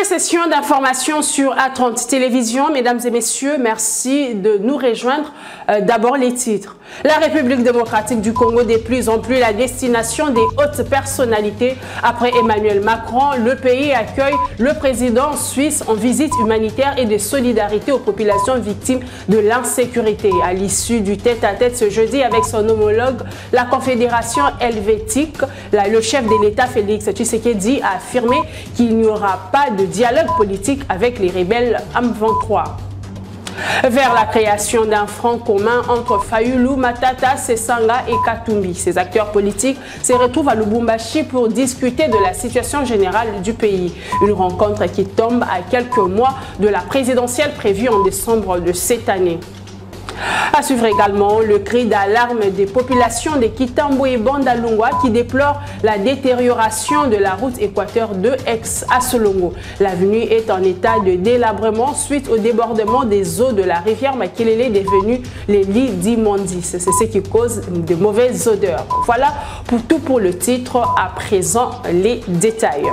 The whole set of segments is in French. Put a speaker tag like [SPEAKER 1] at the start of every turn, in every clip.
[SPEAKER 1] Nouvelle session d'information sur A30 Télévision. Mesdames et messieurs, merci de nous rejoindre. D'abord les titres. La République démocratique du Congo de plus en plus la destination des hautes personnalités. Après Emmanuel Macron, le pays accueille le président suisse en visite humanitaire et de solidarité aux populations victimes de l'insécurité. À l'issue du tête-à-tête ce jeudi avec son homologue, la Confédération helvétique, le chef de l'État Félix Tshisekedi a affirmé qu'il n'y aura pas de dialogue politique avec les rebelles M23. Vers la création d'un front commun entre Fayulu, Matata, Sesanga et Katumbi. Ces acteurs politiques se retrouvent à Lubumbashi pour discuter de la situation générale du pays. Une rencontre qui tombe à quelques mois de la présidentielle prévue en décembre de cette année. À suivre également le cri d'alarme des populations de Kitambo et Bandalungwa qui déplorent la détérioration de la route Équateur 2 ex à Solongo. L'avenue est en état de délabrement suite au débordement des eaux de la rivière Makelele devenue les lits d'immondices. C'est ce qui cause de mauvaises odeurs. Voilà pour tout pour le titre. À présent, les détails.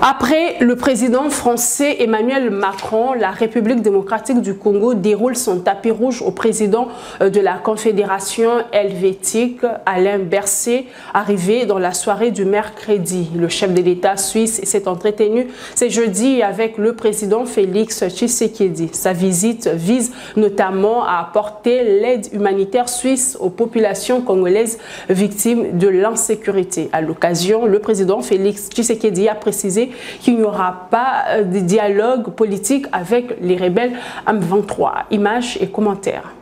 [SPEAKER 1] Après le président français Emmanuel Macron, la République démocratique du Congo déroule son tapis rouge au président de la Confédération helvétique, Alain Berset, arrivé dans la soirée du mercredi. Le chef de l'État suisse s'est entretenu ce jeudi avec le président Félix Tshisekedi. Sa visite vise notamment à apporter l'aide humanitaire suisse aux populations congolaises victimes de l'insécurité. À l'occasion, le président Félix Tshisekedi a précisé qu'il n'y aura pas de dialogue politique avec les rebelles M23. Images et commentaires.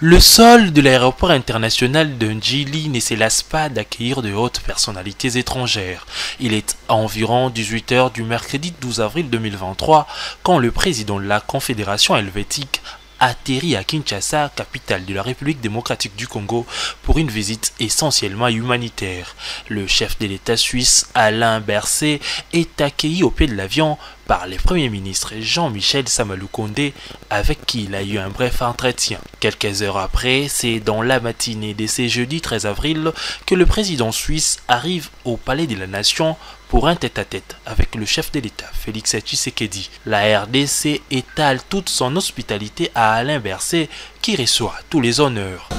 [SPEAKER 2] Le sol de l'aéroport international de Njili ne se lasse pas d'accueillir de hautes personnalités étrangères. Il est à environ 18 h du mercredi 12 avril 2023 quand le président de la Confédération helvétique atterrit à Kinshasa, capitale de la République démocratique du Congo, pour une visite essentiellement humanitaire. Le chef de l'État suisse, Alain Berset, est accueilli au pied de l'avion par le Premier ministre Jean-Michel Samaloukonde, avec qui il a eu un bref entretien. Quelques heures après, c'est dans la matinée de ce jeudi 13 avril que le président suisse arrive au Palais de la Nation pour un tête-à-tête avec le chef de l'État, Félix Tshisekedi. La RDC étale toute son hospitalité à Alain Berset, qui reçoit tous les honneurs.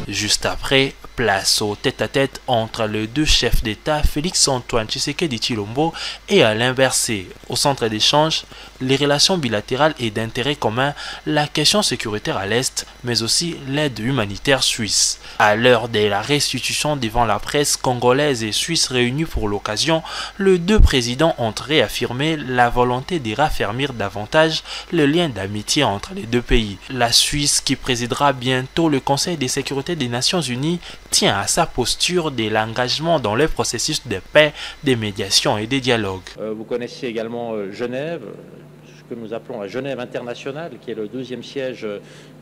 [SPEAKER 2] Juste après, place au tête-à-tête entre les deux chefs d'État, Félix-Antoine Tshisekedi Tshilombo et Alain Berset. Au centre d'échange, les relations bilatérales et d'intérêt commun, la question sécuritaire à l'Est, mais aussi l'aide humanitaire suisse. À l'heure de la restitution devant la presse congolaise et suisse réunie pour l'occasion, les deux présidents ont réaffirmé la volonté de raffermir davantage le lien d'amitié entre les deux pays. La Suisse, qui présidera bientôt le Conseil de sécurité des Nations Unies, tient à sa posture de l'engagement dans le processus de paix, de médiation et de dialogue.
[SPEAKER 3] Vous connaissez également Genève, ce que nous appelons la Genève internationale, qui est le 2e siège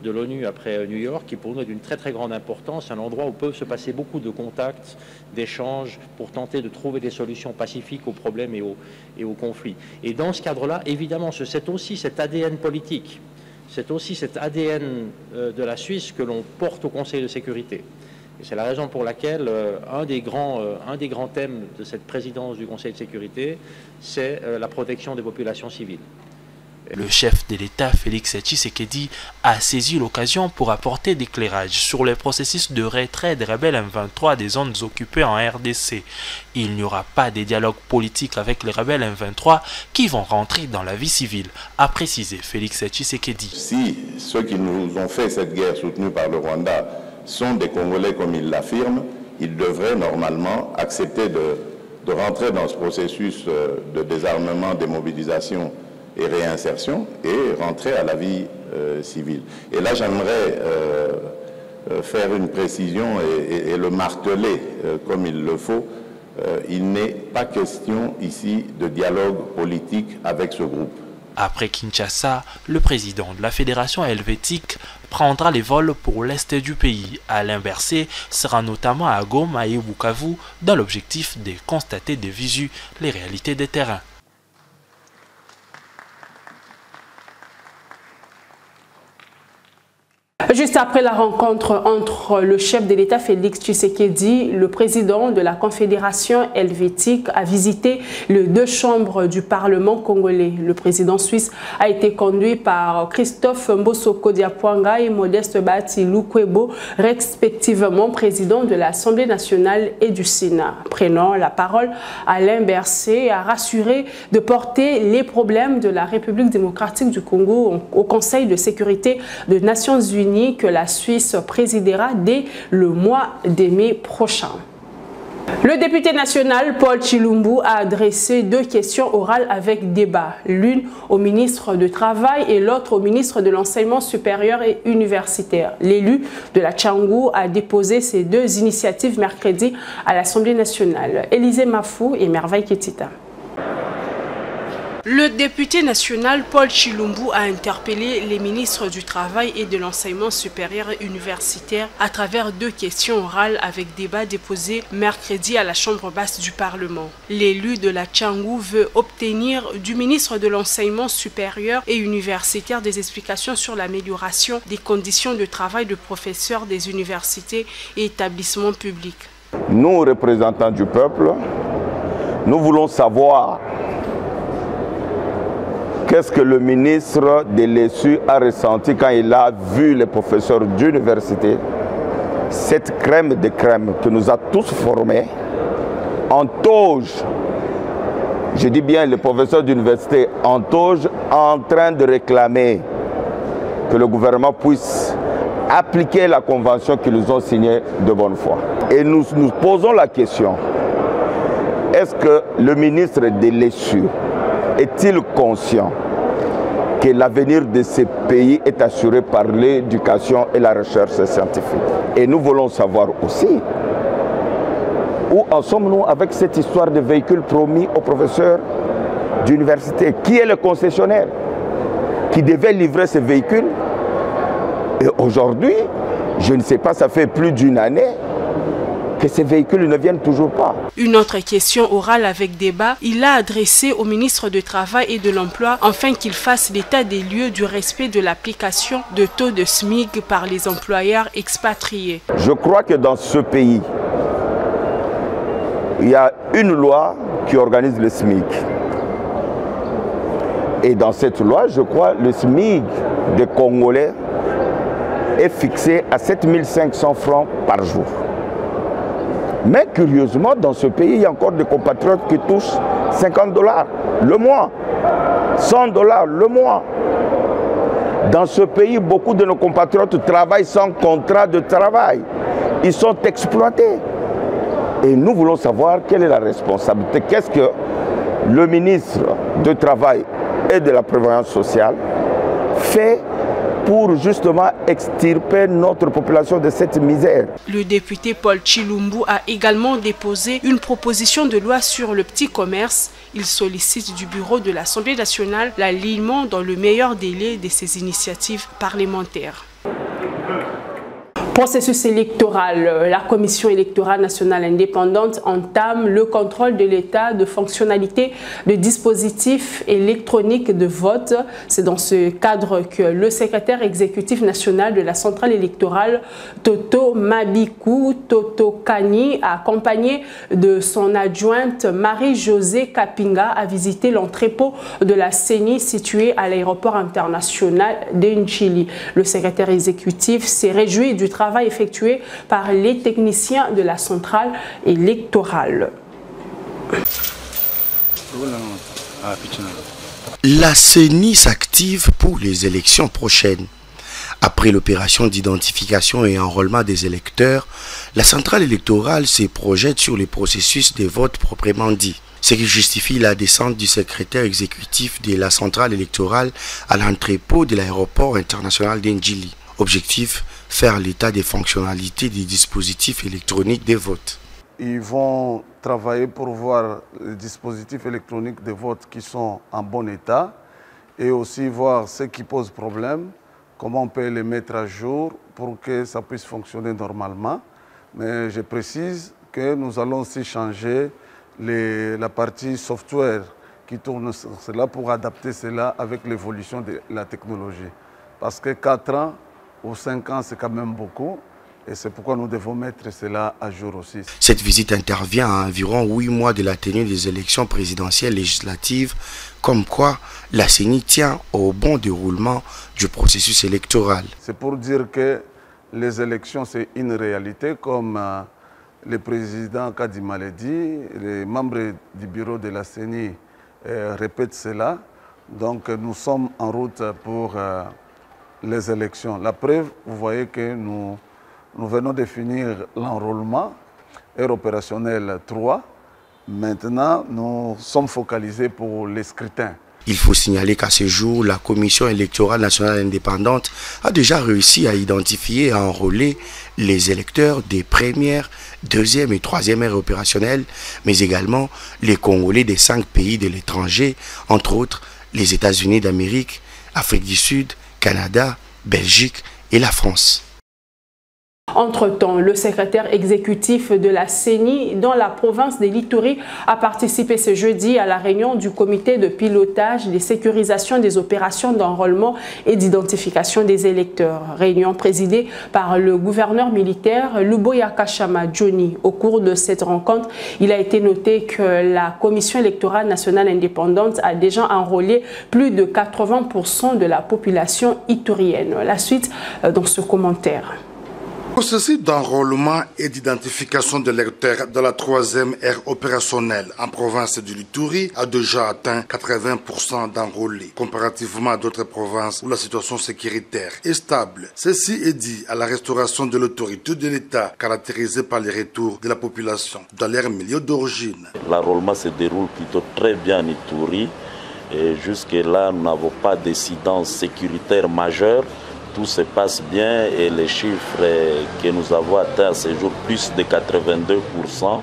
[SPEAKER 3] de l'ONU après New York, qui pour nous est d'une très très grande importance, un endroit où peuvent se passer beaucoup de contacts, d'échanges, pour tenter de trouver des solutions pacifiques aux problèmes et aux conflits. Et dans ce cadre-là, évidemment, c'est aussi cet ADN politique, c'est aussi cet ADN de la Suisse que l'on porte au Conseil de sécurité. Et c'est la raison pour laquelle un des grands thèmes de cette présidence du Conseil de sécurité, c'est la protection des populations civiles.
[SPEAKER 2] Le chef de l'État, Félix Tshisekedi, a saisi l'occasion pour apporter des éclairages sur le processus de retrait des rebelles M23 des zones occupées en RDC. Il n'y aura pas de dialogue politique avec les rebelles M23 qui vont rentrer dans la vie civile, a précisé Félix Tshisekedi.
[SPEAKER 4] Si ceux qui nous ont fait cette guerre soutenue par le Rwanda sont des Congolais comme ils l'affirment, ils devraient normalement accepter de rentrer dans ce processus de désarmement, démobilisation et réinsertion et rentrer à la vie civile. Et là, j'aimerais faire une précision et le marteler comme il le faut. Il n'est pas question ici de dialogue politique avec ce groupe.
[SPEAKER 2] Après Kinshasa, le président de la fédération helvétique prendra les vols pour l'est du pays. Alain Berset sera notamment à Goma et Bukavu dans l'objectif de constater de visu les réalités des terrains.
[SPEAKER 1] Juste après la rencontre entre le chef de l'État Félix Tshisekedi, le président de la Confédération helvétique a visité les deux chambres du Parlement congolais. Le président suisse a été conduit par Christophe Mbosoko Diapwanga et Modeste Bati Lukwebo, respectivement président de l'Assemblée nationale et du Sénat. Prenant la parole, Alain Berset a rassuré de porter les problèmes de la République démocratique du Congo au Conseil de sécurité des Nations Unies que la Suisse présidera dès le mois de mai prochain. Le député national Paul Tshilumbu a adressé deux questions orales avec débat, l'une au ministre du Travail et l'autre au ministre de l'Enseignement supérieur et universitaire. L'élu de la Tchangou a déposé ces deux initiatives mercredi à l'Assemblée nationale. Élisée Mafou et Merveille Ketita. Le député national Paul Tshilumbu a interpellé les ministres du Travail et de l'Enseignement supérieur et universitaire à travers deux questions orales avec débat déposées mercredi à la Chambre basse du Parlement. L'élu de la Tchangou veut obtenir du ministre de l'Enseignement supérieur et universitaire des explications sur l'amélioration des conditions de travail de professeurs des universités et établissements publics.
[SPEAKER 5] Nous, représentants du peuple, nous voulons savoir qu'est-ce que le ministre de l'ESU a ressenti quand il a vu les professeurs d'université, cette crème de crème qui nous a tous formés, en toge, je dis bien les professeurs d'université en toge, en train de réclamer que le gouvernement puisse appliquer la convention qu'ils ont signée de bonne foi. Et nous nous posons la question, est-ce que le ministre de l'ESU est-il conscient que l'avenir de ces pays est assuré par l'éducation et la recherche scientifique? Et nous voulons savoir aussi où en sommes-nous avec cette histoire de véhicules promis aux professeurs d'université. Qui est le concessionnaire qui devait livrer ces véhicules? Et aujourd'hui, je ne sais pas, ça fait plus d'une année que ces véhicules ne viennent toujours pas.
[SPEAKER 1] Une autre question orale avec débat, il a adressé au ministre du Travail et de l'Emploi afin qu'il fasse l'état des lieux du respect de l'application de taux de SMIC par les employeurs expatriés.
[SPEAKER 5] Je crois que dans ce pays, il y a une loi qui organise le SMIC. Et dans cette loi, je crois, le SMIC des Congolais est fixé à 7 500 francs par jour. Mais curieusement, dans ce pays, il y a encore des compatriotes qui touchent 50 $ le mois, 100 $ le mois. Dans ce pays, beaucoup de nos compatriotes travaillent sans contrat de travail. Ils sont exploités. Et nous voulons savoir quelle est la responsabilité. Qu'est-ce que le ministre du Travail et de la Prévoyance sociale fait pour justement extirper notre population de cette misère.
[SPEAKER 1] Le député Paul Tshilumbu a également déposé une proposition de loi sur le petit commerce. Il sollicite du bureau de l'Assemblée nationale l'alignement dans le meilleur délai de ces initiatives parlementaires. Processus électoral. La Commission électorale nationale indépendante entame le contrôle de l'état de fonctionnalité de dispositifs électroniques de vote. C'est dans ce cadre que le secrétaire exécutif national de la centrale électorale, Toto Mabikou Toto Kani, accompagné de son adjointe Marie-Josée Kapinga, a visité l'entrepôt de la CENI situé à l'aéroport international d'Nchili. Le secrétaire exécutif s'est réjoui du travail effectué par les techniciens de la centrale électorale.
[SPEAKER 6] La CENI s'active pour les élections prochaines. Après l'opération d'identification et enrôlement des électeurs, la centrale électorale se projette sur le processus de vote proprement dit, ce qui justifie la descente du secrétaire exécutif de la centrale électorale à l'entrepôt de l'aéroport international d'Ndjili. Objectif, faire l'état des fonctionnalités des dispositifs électroniques de vote.
[SPEAKER 7] Ils vont travailler pour voir les dispositifs électroniques de vote qui sont en bon état et aussi voir ce qui pose problème, comment on peut les mettre à jour pour que ça puisse fonctionner normalement. Mais je précise que nous allons aussi changer la partie software qui tourne sur cela pour adapter cela avec l'évolution de la technologie. Parce que 4 ans ou 5 ans, c'est quand même beaucoup. Et c'est pourquoi nous devons mettre cela à jour aussi.
[SPEAKER 6] Cette visite intervient à environ 8 mois de la tenue des élections présidentielles législatives, comme quoi la CENI tient au bon déroulement du processus électoral.
[SPEAKER 7] C'est pour dire que les élections, c'est une réalité, comme le président Kadima l'a dit, les membres du bureau de la CENI répètent cela. Donc nous sommes en route pour les élections. La preuve, vous voyez que nous venons de finir l'enrôlement air opérationnel 3. Maintenant, nous sommes focalisés pour les scrutins.
[SPEAKER 6] Il faut signaler qu'à ce jour, la Commission électorale nationale indépendante a déjà réussi à identifier et à enrôler les électeurs des premières, deuxième et troisième aires opérationnelles, mais également les Congolais des 5 pays de l'étranger, entre autres les États-Unis d'Amérique, Afrique du Sud, Canada, Belgique et la France.
[SPEAKER 1] Entre-temps, le secrétaire exécutif de la CENI dans la province de l'Ituri a participé ce jeudi à la réunion du comité de pilotage des sécurisations des opérations d'enrôlement et d'identification des électeurs. Réunion présidée par le gouverneur militaire Luboya Kashama Johnny. Au cours de cette rencontre, il a été noté que la Commission électorale nationale indépendante a déjà enrôlé plus de 80% de la population iturienne. La suite dans ce commentaire.
[SPEAKER 8] Le processus d'enrôlement et d'identification des électeurs de la 3e ère opérationnelle en province de l'Ituri a déjà atteint 80% d'enrôlés, comparativement à d'autres provinces où la situation sécuritaire est stable. Ceci est dit à la restauration de l'autorité de l'État, caractérisée par les retours de la population dans leur milieu d'origine.
[SPEAKER 9] L'enrôlement se déroule plutôt très bien en Ituri et jusque-là, nous n'avons pas d'incidence sécuritaire majeure. Tout se passe bien et les chiffres que nous avons atteints à ce jour, plus de 82%,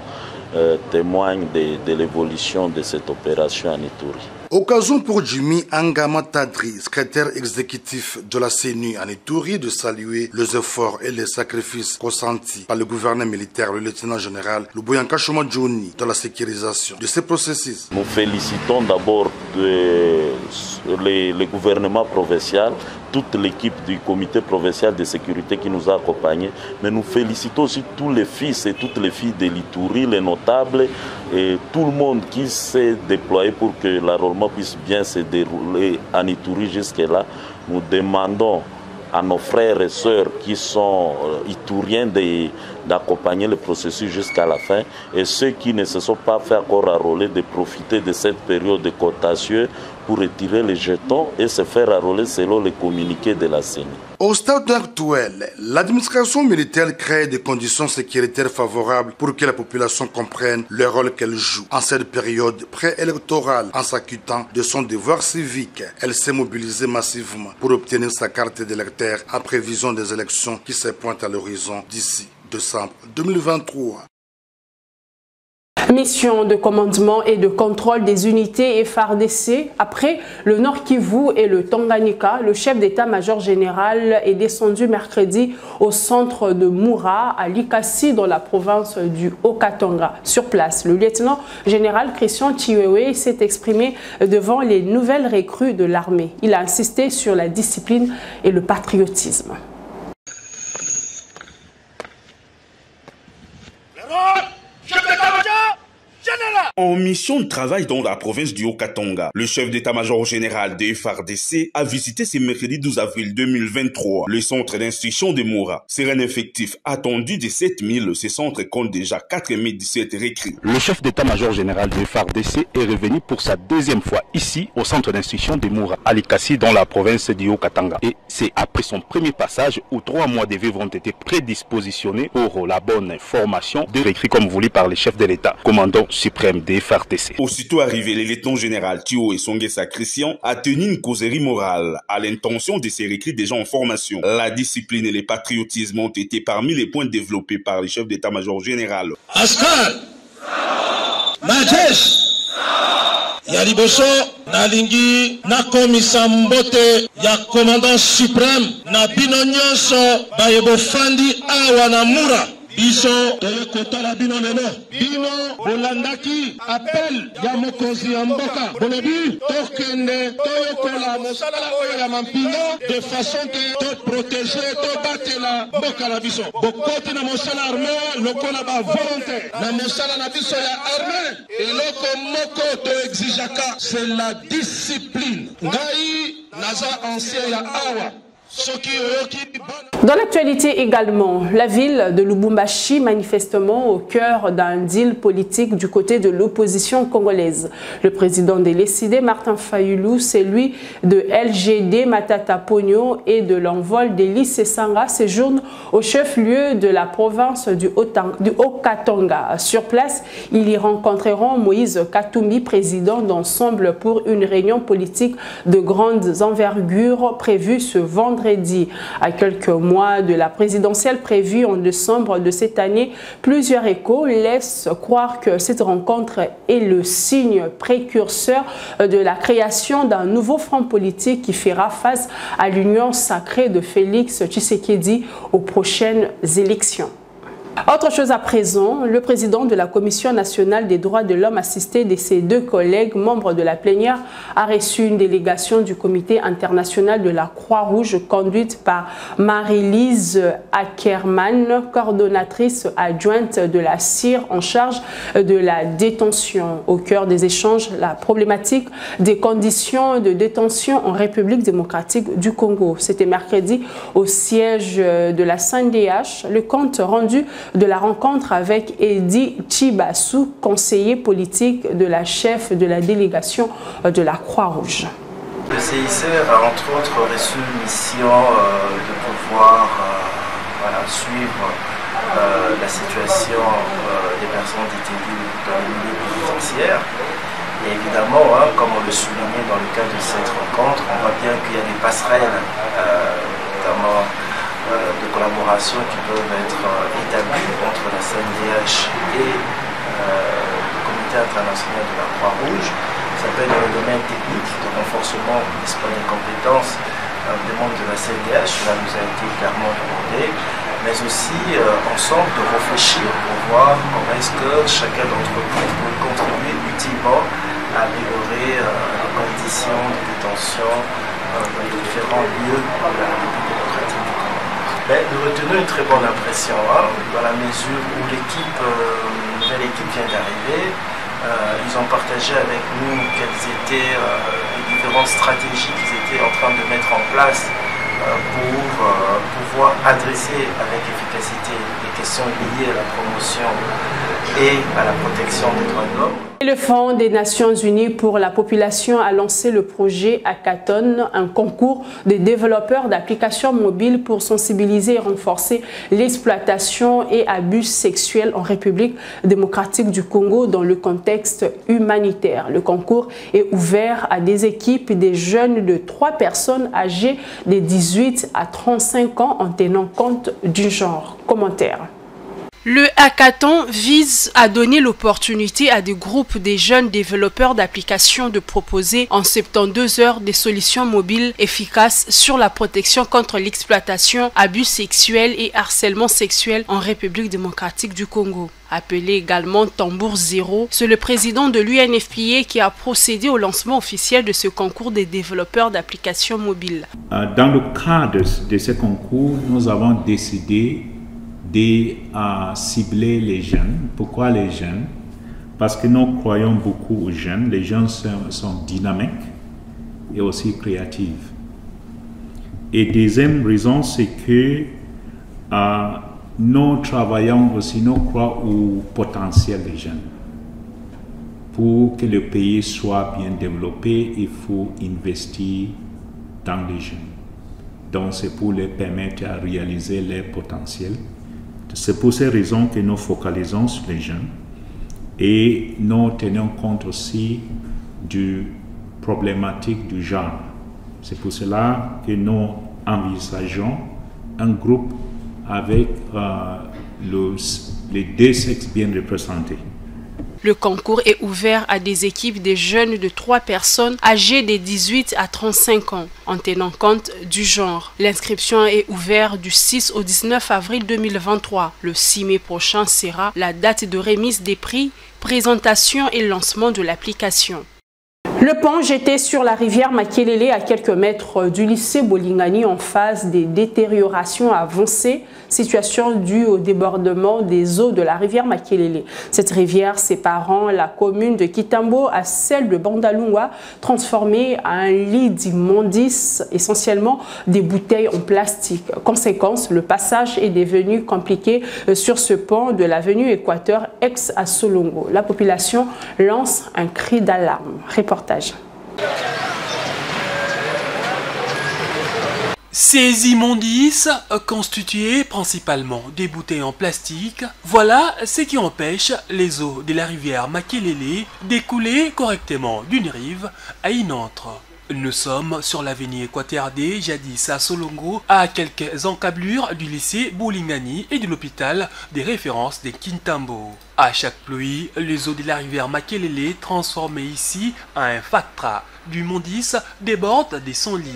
[SPEAKER 9] témoignent de l'évolution de cette opération en Ituri.
[SPEAKER 8] Occasion pour Jimmy Angama Tadri, secrétaire exécutif de la CENI en Ituri, de saluer les efforts et les sacrifices consentis par le gouverneur militaire, le lieutenant-général Luboya Kashama Johnny, dans la sécurisation de ces processus.
[SPEAKER 9] Nous félicitons d'abord le gouvernement provincial, toute l'équipe du comité provincial de sécurité qui nous a accompagnés, mais nous félicitons aussi tous les fils et toutes les filles de l'Ituri, les notables et tout le monde qui s'est déployé pour que l'enrôlement puisse bien se dérouler en Ituri jusque-là. Nous demandons à nos frères et sœurs qui sont ituriens d'accompagner le processus jusqu'à la fin et ceux qui ne se sont pas fait encore enrôler de profiter de cette période de contentieux pour retirer les jetons et se faire enrôler selon les communiqués de la CENI.
[SPEAKER 8] Au stade actuel, l'administration militaire crée des conditions sécuritaires favorables pour que la population comprenne le rôle qu'elle joue en cette période préélectorale. En s'acquittant de son devoir civique, elle s'est mobilisée massivement pour obtenir sa carte d'électeur en prévision des élections qui se pointent à l'horizon d'ici décembre 2023.
[SPEAKER 1] Mission de commandement et de contrôle des unités FARDC. Après le Nord Kivu et le Tanganyika, le chef d'état-major général est descendu mercredi au centre de Moura, à Likasi, dans la province du Haut-Katanga. Sur place, le lieutenant général Christian Chiwewe s'est exprimé devant les nouvelles recrues de l'armée. Il a insisté sur la discipline et le patriotisme.
[SPEAKER 10] En mission de travail dans la province du Haut-Katanga, le chef d'état-major général de FARDC a visité ce mercredi 12 avril 2023 le centre d'instruction de Moura. C'est un effectif attendu de 7000. Ce centre compte déjà 4017 recrues.
[SPEAKER 11] Le chef d'état-major général de FARDC est revenu pour sa deuxième fois ici au centre d'instruction de Moura, à Likasi, dans la province du Haut-Katanga. Et c'est après son premier passage où 3 mois de vivres ont été prédispositionnés pour la bonne formation des recrues comme voulu par le chef de l'État, commandant suprême des FARDC.
[SPEAKER 10] Aussitôt arrivé, le lieutenant général Thio et Songesa Christian a tenu une causerie morale à l'intention de ces recrues déjà en formation. La discipline et le patriotisme ont été parmi les points développés par le chef d'état-major général.
[SPEAKER 12] Askar, Majesh, ya liboso nalingi nakomisa mbote ya commandant suprême na bino nyonso bayebofandi awa na Mura. Biso toyekotala bino lelo bino bolandaki appel ya mokonzi ya mboka bolebi tokende toyokola mosala oyo ya mampinga de façon que to protéger to batela mboka na biso bokoti na mosala armé lokola ba volonté na mosala na biso ya armé eloko moko to exijaka c'est la discipline ngai naza ancien ya awa.
[SPEAKER 1] Dans l'actualité également, la ville de Lubumbashi, manifestement au cœur d'un deal politique du côté de l'opposition congolaise. Le président des Lécidés, Martin Fayulu, celui de LGD, Matata Pogno, et de l'envol d'Élise Sanga séjournent au chef-lieu de la province du Haut-Katanga. Sur place, ils y rencontreront Moïse Katumbi, président d'Ensemble pour une réunion politique de grande envergure prévue ce vendredi. À quelques mois de la présidentielle prévue en décembre de cette année, plusieurs échos laissent croire que cette rencontre est le signe précurseur de la création d'un nouveau front politique qui fera face à l'union sacrée de Félix Tshisekedi aux prochaines élections. Autre chose à présent, le président de la Commission nationale des droits de l'homme, assisté de ses deux collègues membres de la plénière, a reçu une délégation du Comité international de la Croix-Rouge conduite par Marie-Lise Ackerman, coordonnatrice adjointe de la CIR en charge de la détention. Au cœur des échanges, la problématique des conditions de détention en République démocratique du Congo. C'était mercredi au siège de la CNDH. Le compte rendu de la rencontre avec Edi Chibassou, conseiller politique de la chef de la délégation de la Croix-Rouge.
[SPEAKER 13] Le CICR a entre autres reçu une mission de pouvoir suivre la situation des personnes détenues dans le milieu pénitentiaire. Et évidemment, comme on le soulignait dans le cadre de cette rencontre, on voit bien qu'il y a des passerelles, notamment de collaboration qui peuvent être établies entre la CNDH et le Comité international de la Croix-Rouge. Ça peut être dans le domaine technique, de renforcement des compétences des membres de la CNDH, cela nous a été clairement demandé, mais aussi ensemble de réfléchir pour voir comment est-ce que chacun d'entre nous peut contribuer utilement à améliorer les conditions de détention dans les différents lieux de la République démocratique du Congo. Mais nous retenons une très bonne impression, dans la mesure où une nouvelle équipe vient d'arriver. Ils ont partagé avec nous quelles étaient les différentes stratégies qu'ils étaient en train de mettre en place pour pouvoir adresser avec efficacité les questions liées à la promotion et à la protection des droits de l'homme.
[SPEAKER 1] Le Fonds des Nations Unies pour la population a lancé le projet Hackathon, un concours de développeurs d'applications mobiles pour sensibiliser et renforcer l'exploitation et abus sexuels en République démocratique du Congo dans le contexte humanitaire. Le concours est ouvert à des équipes des jeunes de 3 personnes âgées de 18 à 35 ans en tenant compte du genre. Commentaire.
[SPEAKER 14] Le hackathon vise à donner l'opportunité à des groupes de jeunes développeurs d'applications de proposer en 72 heures des solutions mobiles efficaces sur la protection contre l'exploitation, abus sexuels et harcèlement sexuel en République démocratique du Congo. Appelé également Tambour Zéro, c'est le président de l'UNFPA qui a procédé au lancement officiel de ce concours des développeurs d'applications mobiles.
[SPEAKER 15] Dans le cadre de ce concours, nous avons décidé de cibler les jeunes. Pourquoi les jeunes? Parce que nous croyons beaucoup aux jeunes. Les jeunes sont dynamiques et aussi créatifs. Et deuxième raison, c'est que nous travaillons aussi, nous croyons au potentiel des jeunes. Pour que le pays soit bien développé, il faut investir dans les jeunes. Donc c'est pour les permettre à réaliser leur potentiel. C'est pour ces raisons que nous focalisons sur les jeunes et nous tenons compte aussi du problématique du genre. C'est pour cela que nous envisageons un groupe avec les deux sexes bien représentés.
[SPEAKER 14] Le concours est ouvert à des équipes de jeunes de 3 personnes âgées de 18 à 35 ans, en tenant compte du genre. L'inscription est ouverte du 6 au 19 avril 2023. Le 6 mai prochain sera la date de remise des prix, présentation et lancement de l'application.
[SPEAKER 1] Le pont jeté sur la rivière Makelele à quelques mètres du lycée Bolingani en phase de détérioration avancée, situation due au débordement des eaux de la rivière Makelele. Cette rivière séparant la commune de Kitambo à celle de Bandalungwa, transformée en un lit d'immondices, essentiellement des bouteilles en plastique. Conséquence, le passage est devenu compliqué sur ce pont de l'avenue Équateur ex à Solongo. La population lance un cri d'alarme. Reportage.
[SPEAKER 2] Ces immondices, constitués principalement des bouteilles en plastique, voilà ce qui empêche les eaux de la rivière Makelele d'écouler correctement d'une rive à une autre. Nous sommes sur l'avenue Équateur D, jadis à Solongo, à quelques encablures du lycée Bolingani et de l'hôpital des références de Kintambo. À chaque pluie, les eaux de la rivière Makelele, transformées ici en un fatras d'immondices, débordent de son lit.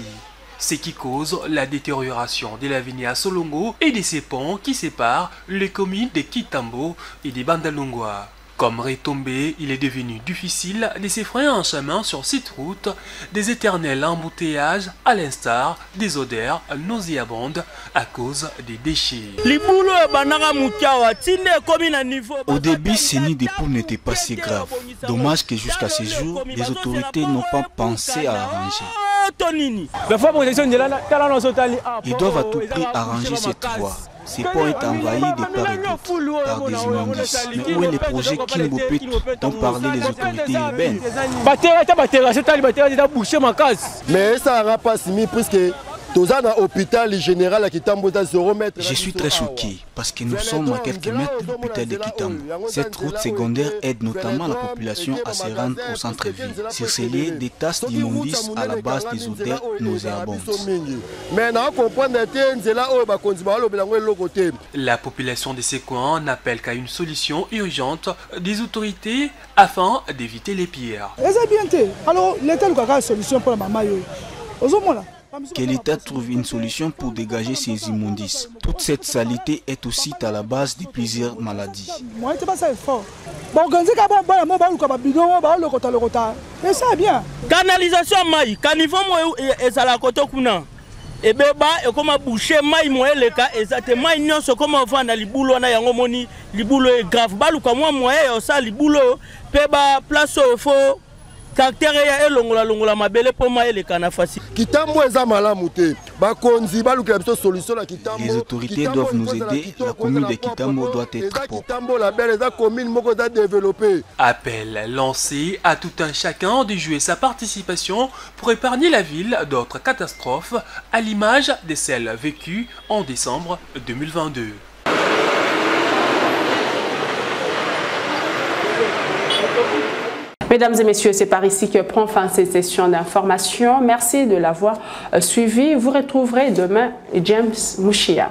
[SPEAKER 2] Ce qui cause la détérioration de l'avenue à Solongo et de ces ponts qui séparent les communes de Kitambo et de Bandalungwa. Comme retombé, il est devenu difficile de se frayer un chemin sur cette route, des éternels embouteillages à l'instar des odeurs nauséabondes à cause des déchets.
[SPEAKER 16] Au début, ce nid de poules n'était pas si grave. Dommage que jusqu'à ce jour, les autorités n'ont pas pensé à arranger. Ils doivent à tout prix arranger cette voie. Ces ponts est envahi de part et d'autre par des immondices. Mais où est le projet Kimbopet dont parlaient les autorités urbaines?
[SPEAKER 17] Mais ça n'a pas signé puisque
[SPEAKER 16] je suis très choqué parce que nous sommes à quelques mètres de l'hôpital de Kitambo. Cette route secondaire aide notamment la population à se rendre au centre-ville. Sur ces lieux, des tasses d'immondices à la base des odeurs nauséabondes.
[SPEAKER 2] La population de ces coins n'appelle qu'à une solution urgente des autorités afin d'éviter les pires.
[SPEAKER 16] Que l'État trouve une solution pour dégager ces immondices. Toute cette saleté est aussi à la base de plusieurs maladies.
[SPEAKER 18] Canalisation maï, canifamo ezala koto kuna. Ebeba ekoma boucher maï moeleka ezate maï nyonso koma vana libulo na yango moni libulo e grave baluka mwa moye osa libulo peba place fo.
[SPEAKER 16] Les autorités doivent nous aider. La commune de Kitambo doit être propre.
[SPEAKER 2] Appel lancé à tout un chacun de jouer sa participation pour épargner la ville d'autres catastrophes, à l'image de celles vécues en décembre 2022.
[SPEAKER 1] Mesdames et messieurs, c'est par ici que prend fin cette session d'information. Merci de l'avoir suivi. Vous retrouverez demain James Mouchia.